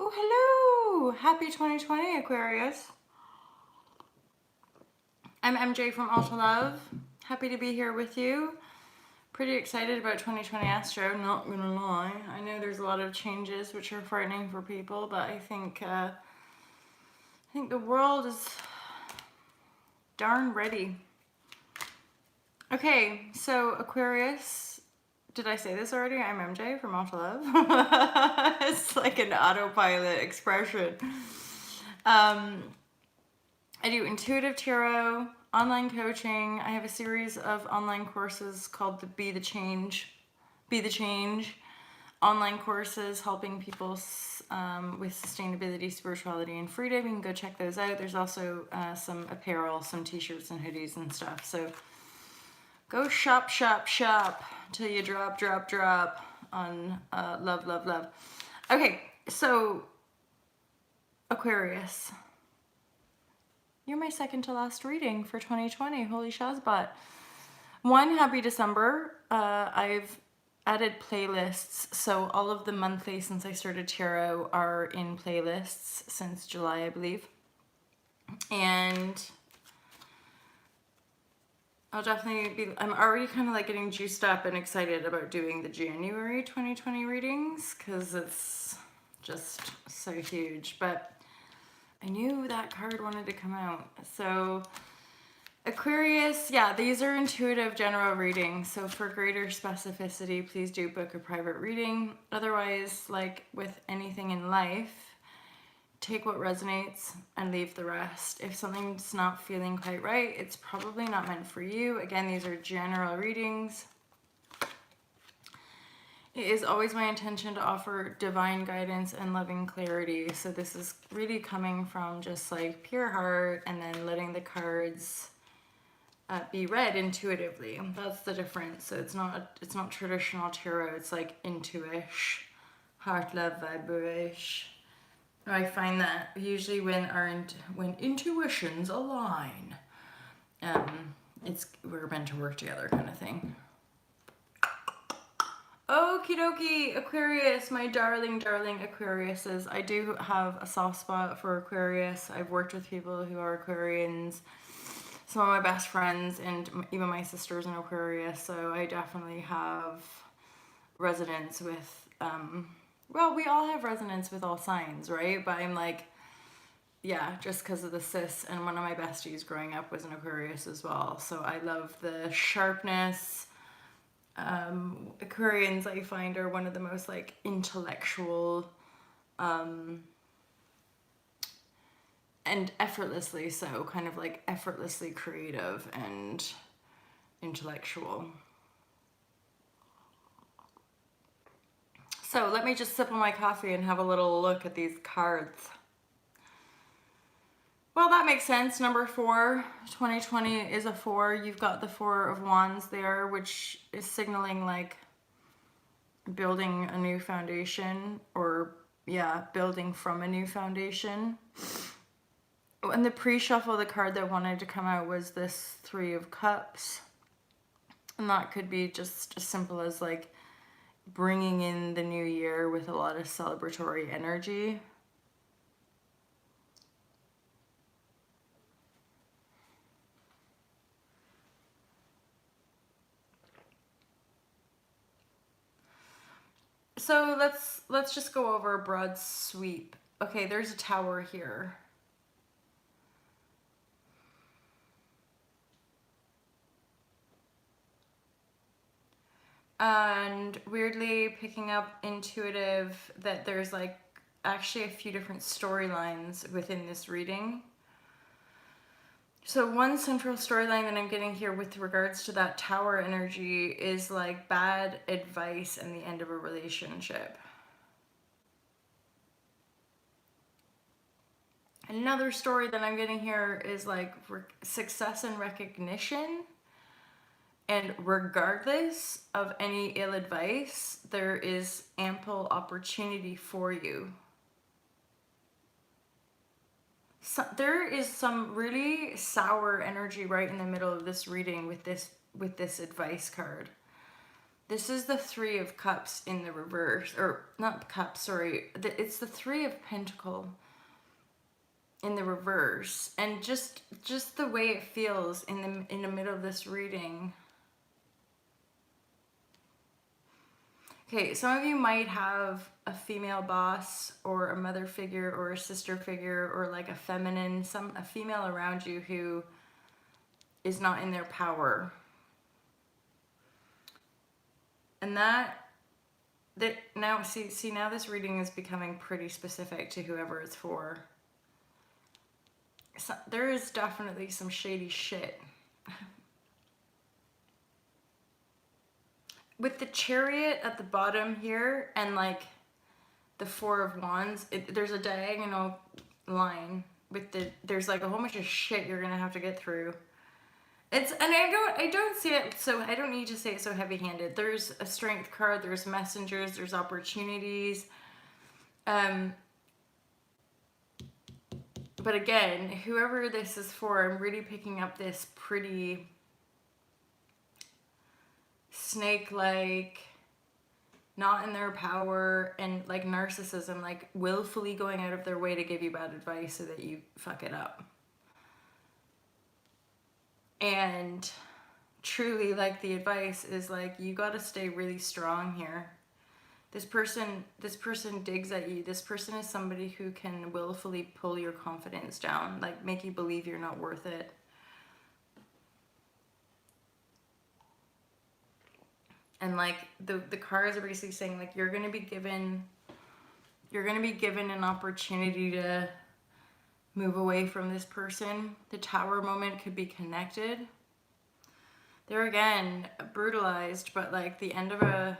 Oh, hello! Happy 2020, Aquarius. I'm MJ from Alta Love. Happy to be here with you. Pretty excited about 2020 Astro, not gonna lie. I know there's a lot of changes which are frightening for people, but I think the world is darn ready. Okay, so Aquarius, did I say this already? I'm MJ from Alta Love. It's like an autopilot expression. I do intuitive tarot, online coaching. I have a series of online courses called the Be the Change online courses helping people with sustainability, spirituality, and freedom. You can go check those out. There's also some apparel, some t-shirts and hoodies and stuff. So go shop, shop, shop till you drop, drop, drop on love, love, love. Okay, so Aquarius. You're my second to last reading for 2020. Holy shazbot. One, happy December. I've added playlists. So all of the monthly since I started tarot are in playlists since July, I believe. And I'll definitely be, I'm already kind of like getting juiced up and excited about doing the January 2020 readings because it's just so huge. But I knew that card wanted to come out. So Aquarius, yeah, these are intuitive general readings. So for greater specificity, please do book a private reading. Otherwise, like with anything in life, take what resonates and leave the rest. If something's not feeling quite right, it's probably not meant for you. Again, these are general readings. It is always my intention to offer divine guidance and loving clarity. So this is really coming from just like pure heart and then letting the cards be read intuitively. That's the difference. So it's not traditional tarot. It's like intuish, heart, love, vibrashe. I find that usually when intuitions align, we're meant to work together, kind of thing. Okie dokie, Aquarius, my darling, darling Aquariuses. I do have a soft spot for Aquarius. I've worked with people who are Aquarians, some of my best friends, and even my sister's an Aquarius, so I definitely have resonance with, well, we all have resonance with all signs, right? But I'm like, yeah, just because of the cis, and one of my besties growing up was an Aquarius as well, so I love the sharpness. Aquarians, I find, are one of the most like intellectual and effortlessly so, kind of like effortlessly creative and intellectual. So let me just sip on my coffee and have a little look at these cards. Well, that makes sense. Number 4, 2020 is a 4. You've got the 4 of Wands there, which is signaling like building a new foundation, or yeah, building from a new foundation. In the pre-shuffle, the card that wanted to come out was this 3 of Cups. And that could be just as simple as like bringing in the new year with a lot of celebratory energy. So let's just go over a broad sweep. Okay, there's a tower here. And weirdly picking up intuitive that there's like actually a few different storylines within this reading. So one central storyline that I'm getting here with regards to that tower energy is like bad advice and the end of a relationship. Another story that I'm getting here is like success and recognition. And regardless of any ill advice, there is ample opportunity for you. So there is some really sour energy right in the middle of this reading with this advice card. This is the Three of Cups in the reverse, or not cups, sorry. It's the Three of Pentacle in the reverse, and just the way it feels in the middle of this reading. Okay, some of you might have a female boss or a mother figure or a sister figure or like a feminine, a female around you who is not in their power. And that now see now this reading is becoming pretty specific to whoever it's for. So, there is definitely some shady shit. With the Chariot at the bottom here and like the Four of Wands, there's a diagonal line with there's like a whole bunch of shit you're gonna have to get through. And I don't see it, so I don't need to say it so heavy-handed. There's a Strength card, there's messengers, there's opportunities. But again, whoever this is for, I'm really picking up this pretty snake-like, not in their power, and like narcissism, like willfully going out of their way to give you bad advice so that you fuck it up. And truly, like, the advice is like, you got to stay really strong here. This person digs at you. This person is somebody who can willfully pull your confidence down, like make you believe you're not worth it. And like the cards are basically saying like you're gonna be given an opportunity to move away from this person. The Tower moment could be connected. They're again brutalized, but like the end of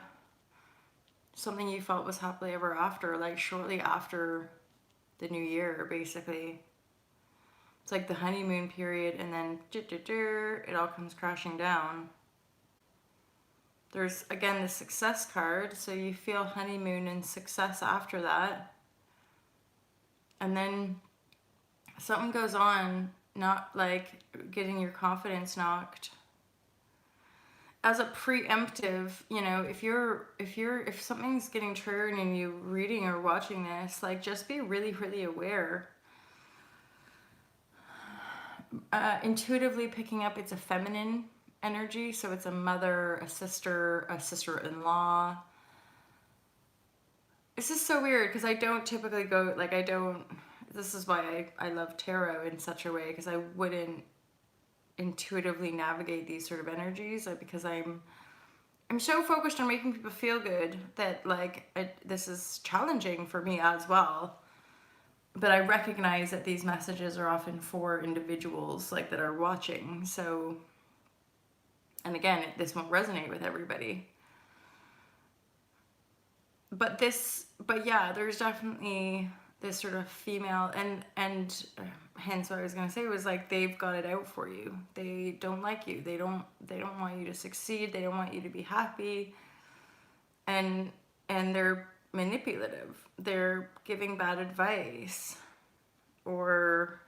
something you felt was happily ever after, like shortly after the new year, basically. It's like the honeymoon period, and then it all comes crashing down. There's again the Success card, so you feel honeymoon and success after that. And then something goes on, not like getting your confidence knocked. As a preemptive, you know, if something's getting triggered in you reading or watching this, like just be really, really aware. Intuitively picking up it's a feminine energy, so it's a mother, a sister-in-law. This is so weird because I don't typically go, like this is why I love tarot in such a way, because I wouldn't intuitively navigate these sort of energies, like, because I'm so focused on making people feel good that like this is challenging for me as well. But I recognize that these messages are often for individuals like that are watching. So, and again, this won't resonate with everybody. But yeah, there's definitely this sort of female, and hence what I was gonna say was like they've got it out for you. They don't like you. They don't want you to succeed. They don't want you to be happy. And they're manipulative. They're giving bad advice or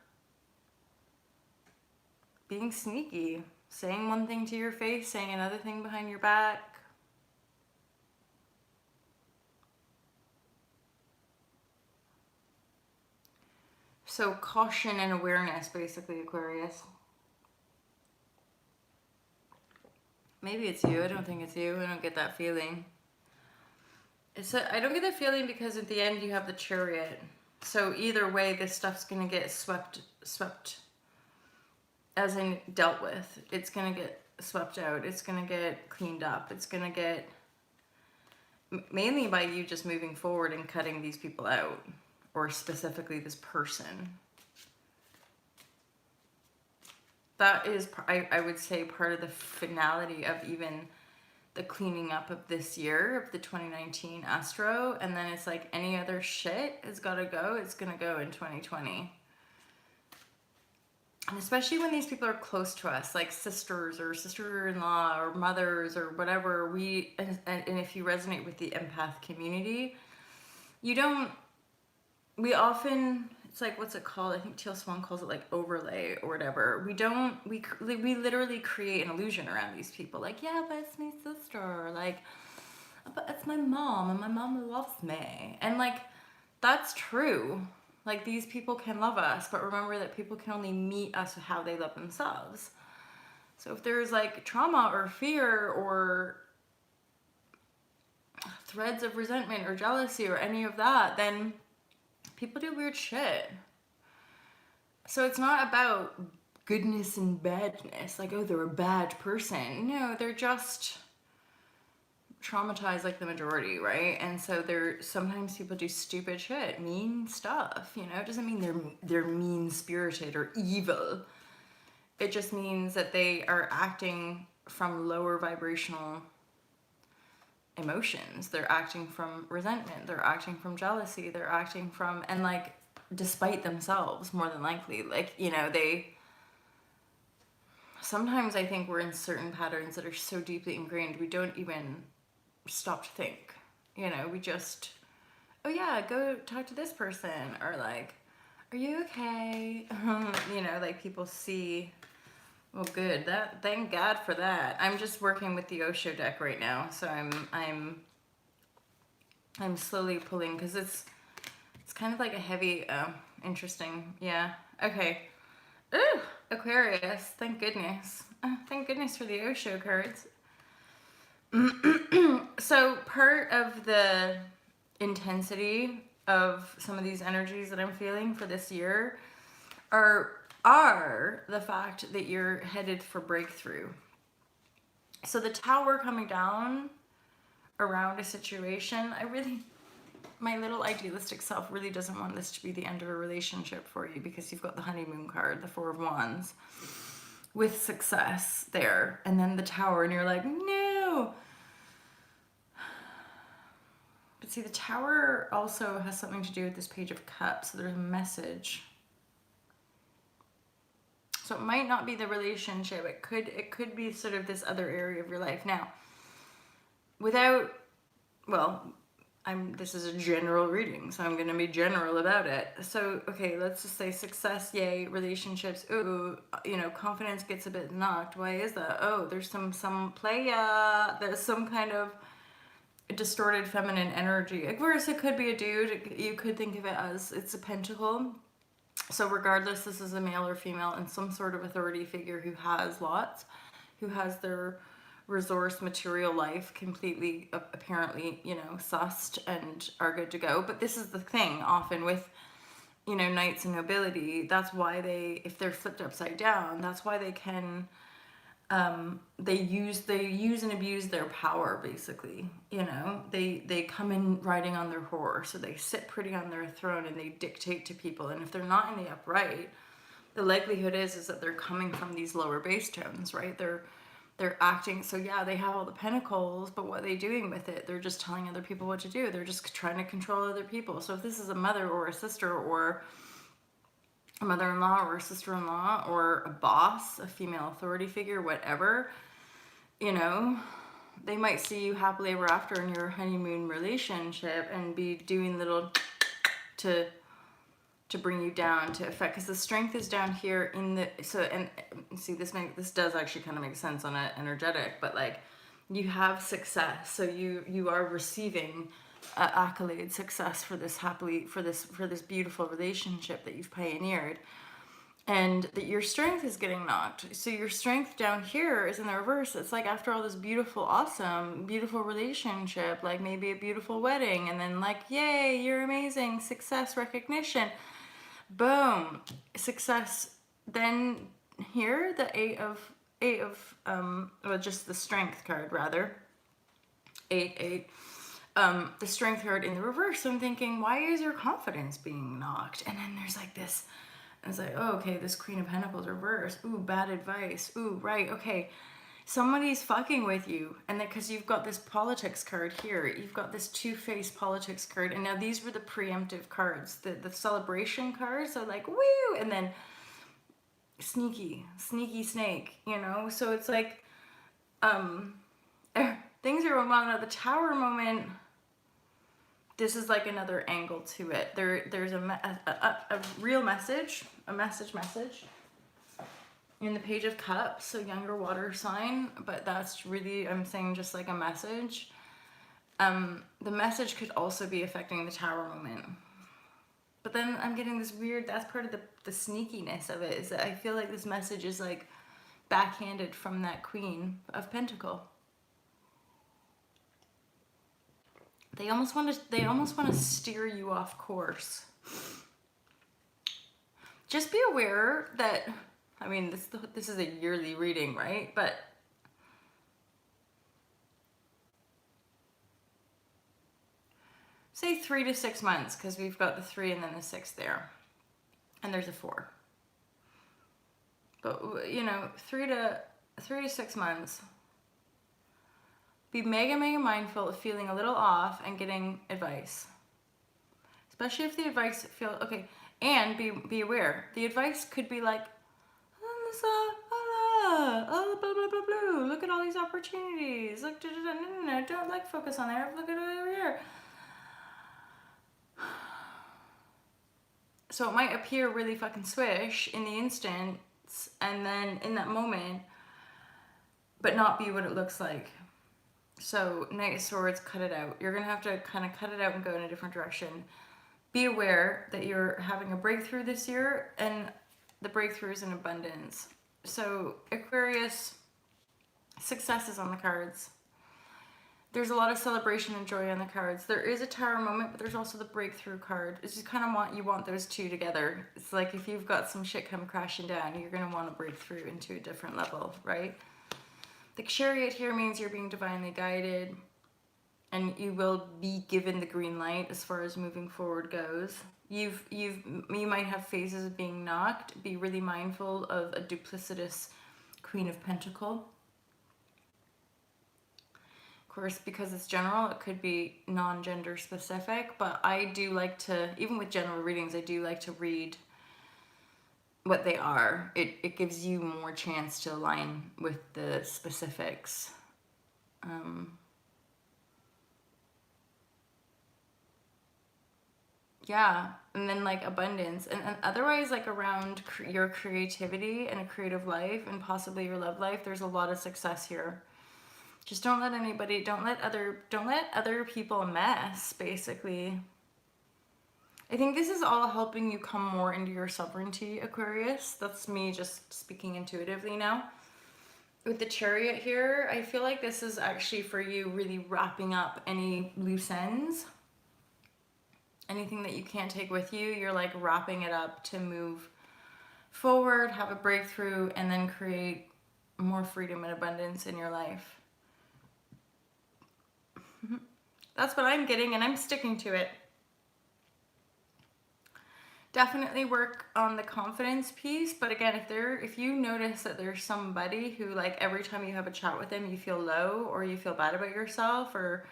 being sneaky, saying one thing to your face, saying another thing behind your back. So caution and awareness, basically, Aquarius. Maybe it's you. I don't think it's you. I don't get that feeling. I don't get that feeling because at the end you have the Chariot. So either way, this stuff's going to get swept, as in dealt with. It's going to get swept out. It's going to get cleaned up. It's going to get, mainly by you just moving forward and cutting these people out. Or specifically this person. That is, I would say, part of the finality of even the cleaning up of this year, of the 2019 Astro. And then it's like any other shit has got to go. It's going to go in 2020. And especially when these people are close to us, like sisters or sister-in-law or mothers or whatever. And if you resonate with the empath community, we often it's like, what's it called? I think Teal Swan calls it like overlay or whatever. We literally create an illusion around these people. Like, yeah, but it's my sister. Like, but it's my mom and my mom loves me. And like, that's true. Like, these people can love us, but remember that people can only meet us how they love themselves. So if there's like trauma or fear or threads of resentment or jealousy or any of that, then people do weird shit. So it's not about goodness and badness, like, oh, they're a bad person. No, they're just traumatized like the majority, right? And so sometimes people do stupid shit, mean stuff, you know? It doesn't mean they're mean-spirited or evil. It just means that they are acting from lower vibrational emotions. They're acting from resentment, they're acting from jealousy, they're acting from, and like, despite themselves, more than likely. Like, you know, sometimes I think we're in certain patterns that are so deeply ingrained we don't even stop to think. You know, we just, oh yeah, go talk to this person, or like, are you okay? You know, like, people see, well, good, that, thank God for that. I'm just working with the Osho deck right now, so I'm slowly pulling, because it's kind of like a heavy, interesting, yeah. Okay. Ooh, Aquarius, thank goodness. Thank goodness for the Osho cards. So part of the intensity of some of these energies that I'm feeling for this year are the fact that you're headed for breakthrough. So the Tower coming down around a situation, my little idealistic self really doesn't want this to be the end of a relationship for you, because you've got the honeymoon card, the Four of Wands, with success there, and then the Tower, and you're like, no. But see, the Tower also has something to do with this Page of Cups, so there's a message. So it might not be the relationship, it could be sort of this other area of your life. Now, this is a general reading, so I'm going to be general about it. So, okay, let's just say success, yay, relationships, ooh, you know, confidence gets a bit knocked. Why is that? Oh, there's some playa, there's some kind of distorted feminine energy. Of course, it could be a dude. You could think of it as it's a pentacle. So regardless, this is a male or female and some sort of authority figure who has lots, who has their resource material life completely, apparently, you know, sussed and are good to go. But this is the thing often with, you know, knights and nobility. That's why if they're flipped upside down, that's why they can, they use and abuse their power, basically. You know, they come in riding on their horse, or they sit pretty on their throne and they dictate to people. And if they're not in the upright, the likelihood is that they're coming from these lower base tones, right? They're acting, so yeah, they have all the pentacles, but what are they doing with it? They're just telling other people what to do. They're just trying to control other people. So if this is a mother or a sister or a mother-in-law or a sister-in-law or a boss, a female authority figure, whatever, you know, they might see you happily ever after in your honeymoon relationship and be doing little to bring you down to effect, because the strength is down here in the, so, and see, this does actually kind of make sense on an energetic, but like, you have success, so you are receiving accolade, success for this for this beautiful relationship that you've pioneered, and that your strength is getting knocked. So your strength down here is in the reverse. It's like, after all this beautiful, awesome, beautiful relationship, like maybe a beautiful wedding, and then like, yay, you're amazing, success, recognition, boom, success. Then here, the eight of well, just the strength card rather, eight, the strength card in the reverse. So I'm thinking, why is your confidence being knocked? And then there's like this, and it's like, oh, okay, this Queen of Pentacles reverse. Ooh, bad advice. Ooh, right, okay. Somebody's fucking with you, and then because you've got this politics card here, you've got this two-faced politics card, and now these were the preemptive cards, the celebration cards. So like, woo, and then sneaky snake, you know. So it's like, things are going on. Now the Tower moment, this is like another angle to it. There's a real message, a message in the Page of Cups, so younger water sign, but that's really, I'm saying just like a message. The message could also be affecting the Tower moment. But then I'm getting this weird, that's part of the sneakiness of it, is that I feel like this message is like backhanded from that Queen of Pentacle. They almost want to steer you off course. Just be aware that, I mean, this is a yearly reading, right? But say 3 to 6 months, because we've got the 3 and then the 6 there. And there's a 4. But, you know, 3 to 6 months. Be mega mindful of feeling a little off and getting advice. Especially if the advice feels, okay, and be aware. The advice could be like, oh, blah, blah, blah, blah. Look at all these opportunities. Look, no, don't like focus on there. Look at it over here. So it might appear really fucking swish in the instant, and then in that moment, but not be what it looks like. So Knight of Swords, cut it out. You're gonna have to kind of cut it out and go in a different direction. Be aware that you're having a breakthrough this year, and the breakthrough is in abundance. So Aquarius, success is on the cards. There's a lot of celebration and joy on the cards. There is a Tower moment, but there's also the breakthrough card. It's just kind of you want those two together. It's like if you've got some shit come crashing down, you're gonna want to break through into a different level, right? The Chariot here means you're being divinely guided, and you will be given the green light as far as moving forward goes. You might have phases of being knocked. Be really mindful of a duplicitous Queen of Pentacle. Of course, because it's general, it could be non-gender specific, but I do like to, even with general readings, I do like to read what they are. It gives you more chance to align with the specifics. Yeah, and then like abundance, and otherwise like around your creativity and a creative life and possibly your love life, there's a lot of success here. Just don't let anybody, don't let other people mess, basically. I think this is all helping you come more into your sovereignty, Aquarius. That's me just speaking intuitively now. With the Chariot here, I feel like this is actually for you really wrapping up any loose ends. Anything that you can't take with you, you're like wrapping it up to move forward, have a breakthrough, and then create more freedom and abundance in your life. That's what I'm getting, and I'm sticking to it. Definitely work on the confidence piece, but again, if you notice that there's somebody who like every time you have a chat with them you feel low or you feel bad about yourself or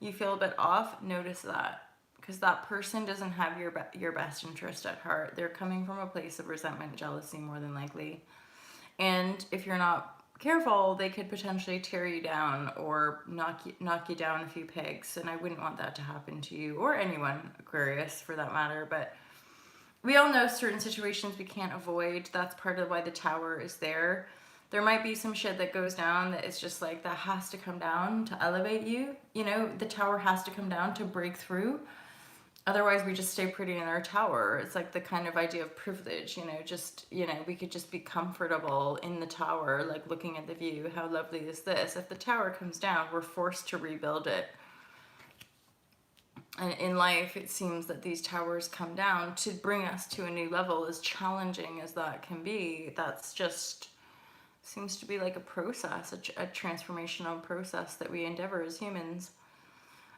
you feel a bit off, notice that, because that person doesn't have your best interest at heart. They're coming from a place of resentment, jealousy, more than likely, and if you're not careful, they could potentially tear you down or knock you down a few pegs, and I wouldn't want that to happen to you or anyone, Aquarius, for that matter. But we all know certain situations we can't avoid. That's part of why the Tower is there. There might be some shit that goes down that it's just like that has to come down to elevate you. You know, the Tower has to come down to break through. Otherwise, we just stay pretty in our tower. It's like the kind of idea of privilege, you know, just, you know, we could just be comfortable in the tower, like looking at the view. How lovely is this? If the tower comes down, we're forced to rebuild it. And in life, it seems that these towers come down to bring us to a new level. As challenging as that can be, that's just seems to be like a process, a transformational process that we endeavor as humans.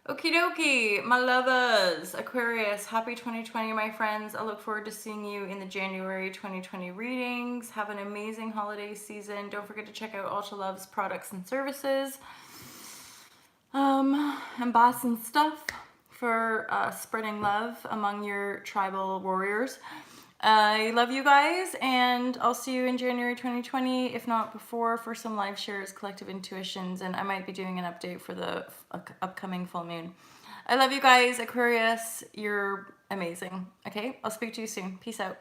Okie dokie, my lovers. Aquarius, happy 2020, my friends. I look forward to seeing you in the January 2020 readings. Have an amazing holiday season. Don't forget to check out Ultra Love's products and services. And buy some stuff for spreading love among your tribal warriors. I love you guys, and I'll see you in January 2020, if not before, for some live shares, collective intuitions, and I might be doing an update for the upcoming full moon. I love you guys. Aquarius, you're amazing. Okay, I'll speak to you soon. Peace out.